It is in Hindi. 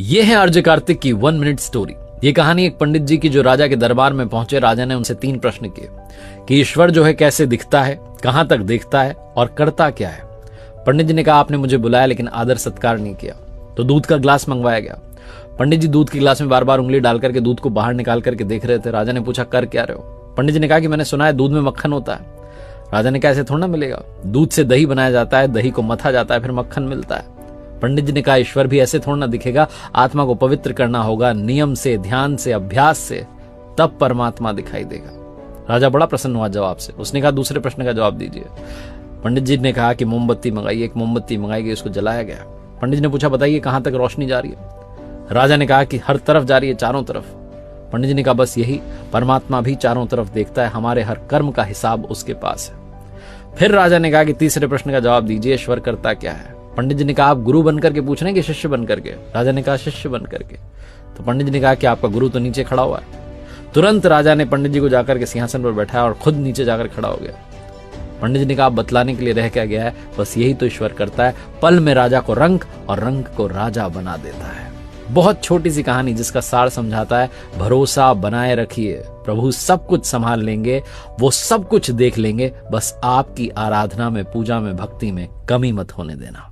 यह है आरजे कार्तिक की 1 मिनट स्टोरी। ये कहानी एक पंडित जी की जो राजा के दरबार में पहुंचे। राजा ने उनसे 3 प्रश्न किए कि ईश्वर जो है कैसे दिखता है, कहां तक देखता है और करता क्या है। पंडित जी ने कहा आपने मुझे बुलाया लेकिन आदर सत्कार नहीं किया। तो दूध का ग्लास मंगवाया गया। पंडित जी दूध के ग्लास में बार बार उंगली डाल करके दूध को बाहर निकाल करके देख रहे थे। राजा ने पूछा कर क्या रहे हो। पंडित जी ने कहा कि मैंने सुना है दूध में मक्खन होता है। राजा ने कहा ऐसे थोड़ा ना मिलेगा, दूध से दही बनाया जाता है, दही को मथा जाता है, फिर मक्खन मिलता है। पंडित जी ने कहा ईश्वर भी ऐसे थोड़ा ना दिखेगा, आत्मा को पवित्र करना होगा नियम से, ध्यान से, अभ्यास से, तब परमात्मा दिखाई देगा। राजा बड़ा प्रसन्न हुआ जवाब से। उसने कहा दूसरे प्रश्न का जवाब दीजिए। पंडित जी ने कहा कि मोमबत्ती मंगाइए। एक मोमबत्ती मंगाई गई, उसको जलाया गया। पंडित जी ने पूछा बताइए कहां तक रोशनी जा रही है। राजा ने कहा कि हर तरफ जा रही है, चारों तरफ। पंडित जी ने कहा बस यही, परमात्मा भी चारों तरफ देखता है, हमारे हर कर्म का हिसाब उसके पास है। फिर राजा ने कहा कि तीसरे प्रश्न का जवाब दीजिए, ईश्वर करता क्या है। पंडित जी ने कहा आप गुरु बनकर के पूछ रहे हैं कि शिष्य बनकर के। राजा ने कहा शिष्य बनकर के। तो पंडित जी ने कहा कि आपका गुरु तो नीचे खड़ा हुआ है। तुरंत राजा ने पंडित जी को जाकर के सिंहासन पर बैठाया और खुद नीचे जाकर खड़ा हो गया। पंडित जी ने कहा आप बतलाने के लिए रह क्या गया है, बस यही तो ईश्वर करता है, पल में राजा को रंक और रंक को राजा बना देता है। बहुत छोटी सी कहानी जिसका सार समझाता है भरोसा बनाए रखिए, प्रभु सब कुछ संभाल लेंगे, वो सब कुछ देख लेंगे, बस आपकी आराधना में, पूजा में, भक्ति में कमी मत होने देना।